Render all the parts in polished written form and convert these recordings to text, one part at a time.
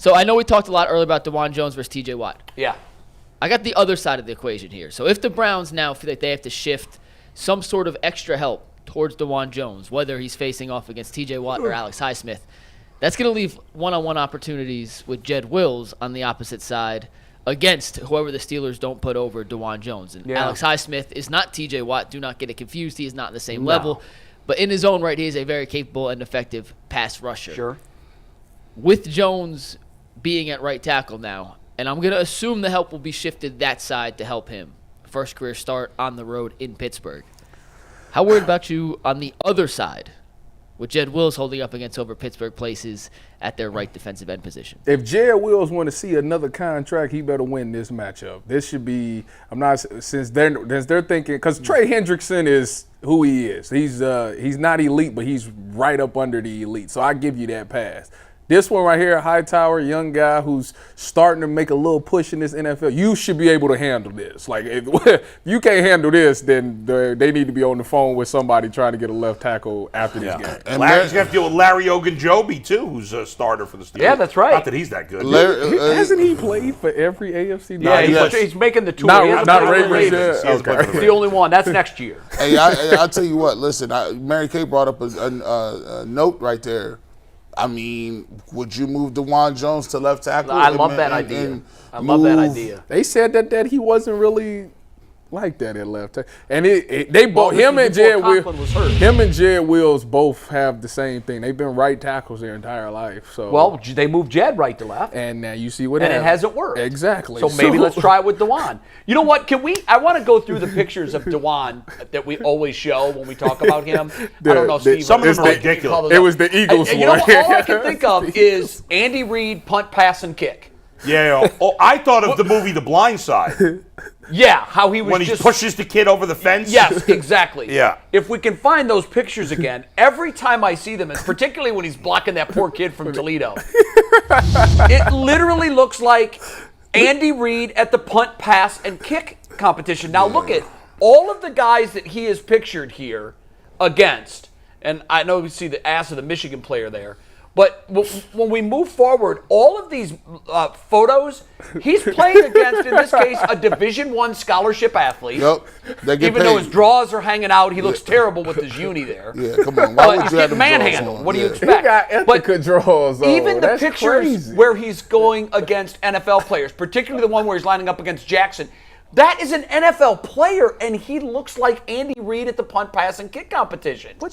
So I know we talked a lot earlier about Dawand Jones versus T.J. Watt. Yeah. I got the other side of the equation here. So if the Browns now feel like they have to shift some sort of extra help towards Dawand Jones, whether he's facing off against T.J. Watt or Alex Highsmith, that's going to leave one-on-one opportunities with Jed Wills on the opposite side against whoever the Steelers don't put over Dawand Jones. And Alex Highsmith is not T.J. Watt. Do not get it confused. He is not on the same level. But in his own right, he is a very capable and effective pass rusher. Sure. With Jones being at right tackle now, and I'm going to assume the help will be shifted that side to help him. First career start on the road in Pittsburgh. How worried about you on the other side with Jed Wills holding up against over Pittsburgh places at their right defensive end position? If Jed Wills want to see another contract, he better win this matchup. This should be – since they're thinking – because Trey Hendrickson is who he is. He's not elite, but he's right up under the elite. So I give you that pass. This one right here, Hightower, young guy who's starting to make a little push in this NFL, you should be able to handle this. Like, if you can't handle this, then they need to be on the phone with somebody trying to get a left tackle after this game. And Larry's going to have to deal with Larry Ogunjobi, too, who's a starter for the Steelers. Yeah, that's right. Not that he's that good. Hasn't he played for every AFC? Yeah, he's making the tour. Not Ravens. Okay. He's the only one. That's next year. Hey, I'll tell you what. Listen, Mary Kay brought up a note right there. I mean, would you move Dawand Jones to left tackle? I love that idea. I love that idea. They said that he wasn't really like that at left tackle, and they both him and Jed Wills both have the same thing. They've been right tackles their entire life. So they moved Jed right to left, and now you see what and it hasn't worked exactly. So maybe let's try it with Dawand. You know what? I want to go through the pictures of Dawand that we always show when we talk about him. I don't know, Steve. Some of them are ridiculous. It was the Eagles one. You know what? All I can think of is Andy Reid punt, pass, and kick. Yeah. I thought of the movie The Blind Side. Yeah, how he was when he pushes the kid over the fence. Yes, exactly. Yeah. If we can find those pictures again, every time I see them, and particularly when he's blocking that poor kid from Toledo, it literally looks like Andy Reid at the punt, pass, and kick competition. Now look at all of the guys that he is pictured here against, and I know we see the ass of the Michigan player there, but when we move forward, all of these photos, he's playing against, in this case, a Division I scholarship athlete. Yep. Even though his draws are hanging out, he looks terrible with his uni there. Yeah, come on. Why would he's you have getting them draws manhandled. on? What do you He expect? got Ethica draws on. Even the That's pictures crazy. where he's going against NFL players, particularly the one where he's lining up against Jackson, that is an NFL player, and he looks like Andy Reid at the punt, pass, and kick competition. What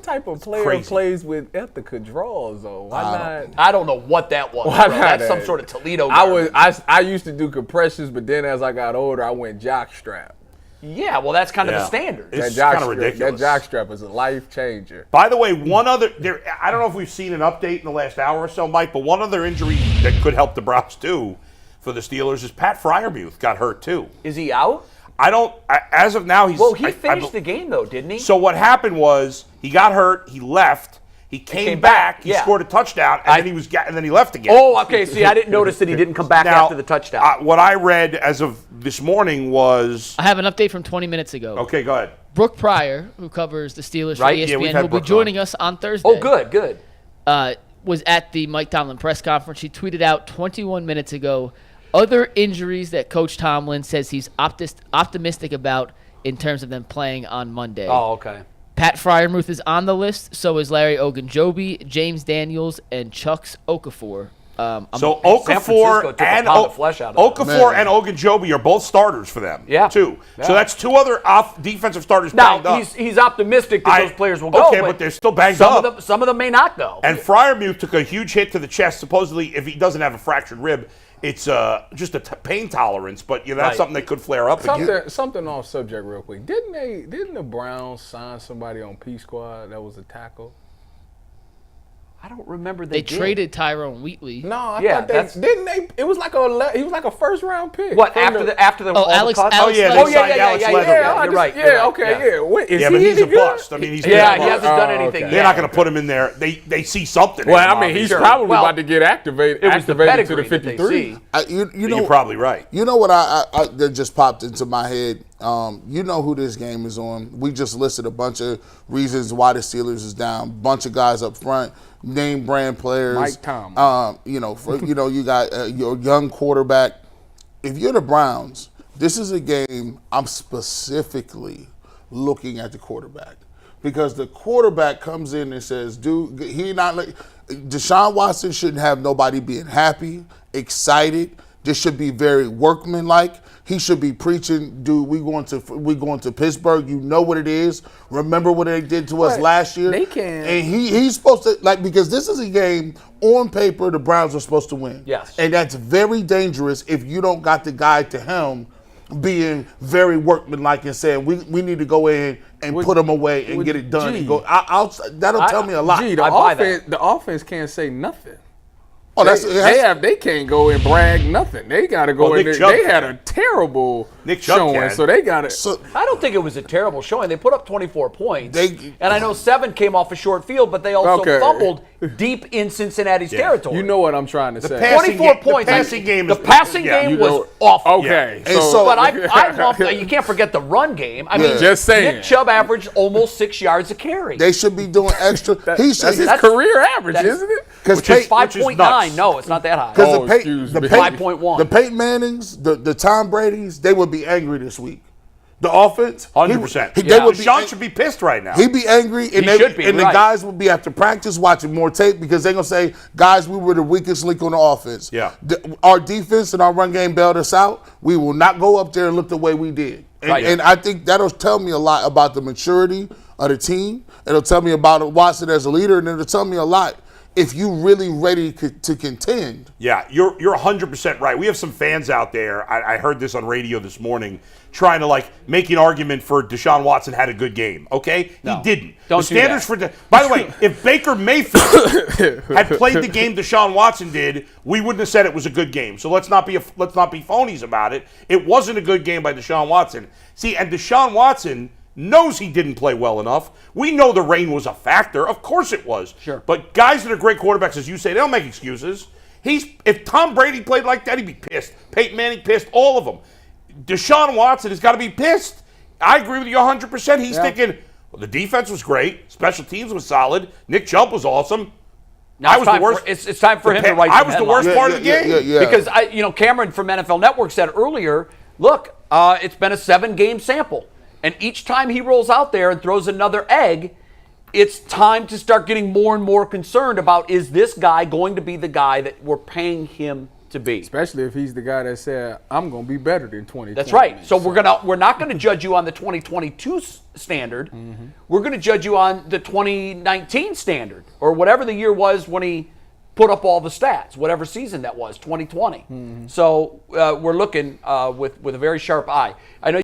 type of player plays with Ethica draws though? Why not? I don't know what that was. Why Bro. not That's some that? sort of Toledo guy. I used to do compressions, but then as I got older, I went jock strap. Yeah, well, that's kind of the standard. It's kind of ridiculous. That jock strap is a life changer. By the way, I don't know if we've seen an update in the last hour or so, Mike, but one other injury that could help the Browns too for the Steelers is Pat Freiermuth got hurt too. Is he out? As of now, he's... Well, he finished the game, though, didn't he? So what happened was he got hurt, he left, he came back, he scored a touchdown, and then he left again. Oh, okay. See, I didn't notice that he didn't come back after the touchdown. What I read as of this morning was... I have an update from 20 minutes ago. Okay, go ahead. Brooke Pryor, who covers the Steelers for Right, ESPN, we've had who will be Brooke joining us on Thursday. Oh, good. Was at the Mike Tomlin press conference. She tweeted out 21 minutes ago other injuries that Coach Tomlin says he's optimistic about in terms of them playing on Monday. Oh, okay. Pat Freiermuth is on the list. So is Larry Ogunjobi, James Daniels, and Chuks Okafor. So Okafor and Ogunjobi are both starters for them. Yeah. Too. Yeah. So that's two other defensive starters now, banged up. he's optimistic that those players will go. Okay, but they're still banged up. Some of them may not go. And Freiermuth took a huge hit to the chest. Supposedly, if he doesn't have a fractured rib, it's just a pain tolerance. But that's something that could flare up again. Something off subject real quick. Didn't the Browns sign somebody on P Squad that was a tackle? I don't remember they traded Tyrone Wheatley. No, I thought didn't they? It was like he was like a first round pick. What after the Alex? Alex yeah. You're right. Yeah, but he's a bust. I mean, he hasn't done anything yet. They're not going to put him in there. They see something. Well, I mean, he's probably about to get activated to the 53. You're probably right. You know what that just popped into my head? You know who this game is on. We just listed a bunch of reasons why the Steelers is down. Bunch of guys up front, name brand players. Mike Tomlin. You got your young quarterback. If you're the Browns, this is a game I'm specifically looking at the quarterback, because the quarterback comes in and says, "Dude, Deshaun Watson shouldn't have nobody being happy, excited. This should be very workmanlike. He should be preaching, dude, we going to Pittsburgh. You know what it is. Remember what they did to us last year." They can. And he's supposed to, because this is a game, on paper, the Browns are supposed to win. Yes. And that's very dangerous if you don't got the guy to helm being very workmanlike and saying, we need to go in and put them away and get it done. And go. That'll tell me a lot. The offense can't say nothing. Oh, They can't go and brag nothing. They got to go in there. They had a terrible showing, so they got to. I don't think it was a terrible showing. They put up 24 points, and I know 7 came off a short field, but they also fumbled deep in Cincinnati's territory. You know what I'm trying to say. 24 points. The passing game was awful. Okay, but I lumped. You can't forget the run game. I mean, just saying. Nick Chubb averaged almost 6 yards a carry. They should be doing extra. That's his career average, isn't it? Because 5.9. No, it's not that high. Because the 5.1. The Peyton Mannings, the Tom Brady's, they would be angry this week. The offense, 100%. Deshaun should be pissed right now. He'd be angry, and the guys would be after practice watching more tape, because they're gonna say, "Guys, we were the weakest link on the offense. Yeah, our defense and our run game bailed us out. We will not go up there and look the way we did." And I think that'll tell me a lot about the maturity of the team. It'll tell me about Watson as a leader, and it'll tell me a lot if you really ready to contend. Yeah, you're 100% right. We have some fans out there, I heard this on radio this morning, trying to make an argument for Deshaun Watson had a good game. Okay? No, he didn't. Don't the standards do that. By the way, if Baker Mayfield had played the game Deshaun Watson did, we wouldn't have said it was a good game. So let's not be phonies about it. It wasn't a good game by Deshaun Watson. See, and Deshaun Watson knows he didn't play well enough. We know the rain was a factor. Of course it was. Sure. But guys that are great quarterbacks, as you say, they don't make excuses. If Tom Brady played like that, he'd be pissed. Peyton Manning pissed, all of them. Deshaun Watson has got to be pissed. I agree with you 100%. He's thinking, well, the defense was great. Special teams was solid. Nick Chubb was awesome. Now I was the worst. It's time for him to write. I was the worst part of the game. Because Cameron from NFL Network said earlier, look, it's been a 7-game sample. And each time he rolls out there and throws another egg, it's time to start getting more and more concerned about, is this guy going to be the guy that we're paying him to be? Especially if he's the guy that said, I'm going to be better than 2020. That's right. So we're not going to judge you on the 2022 standard. Mm-hmm. We're going to judge you on the 2019 standard, or whatever the year was when he put up all the stats, whatever season that was, 2020. Mm-hmm. So we're looking with a very sharp eye. I know.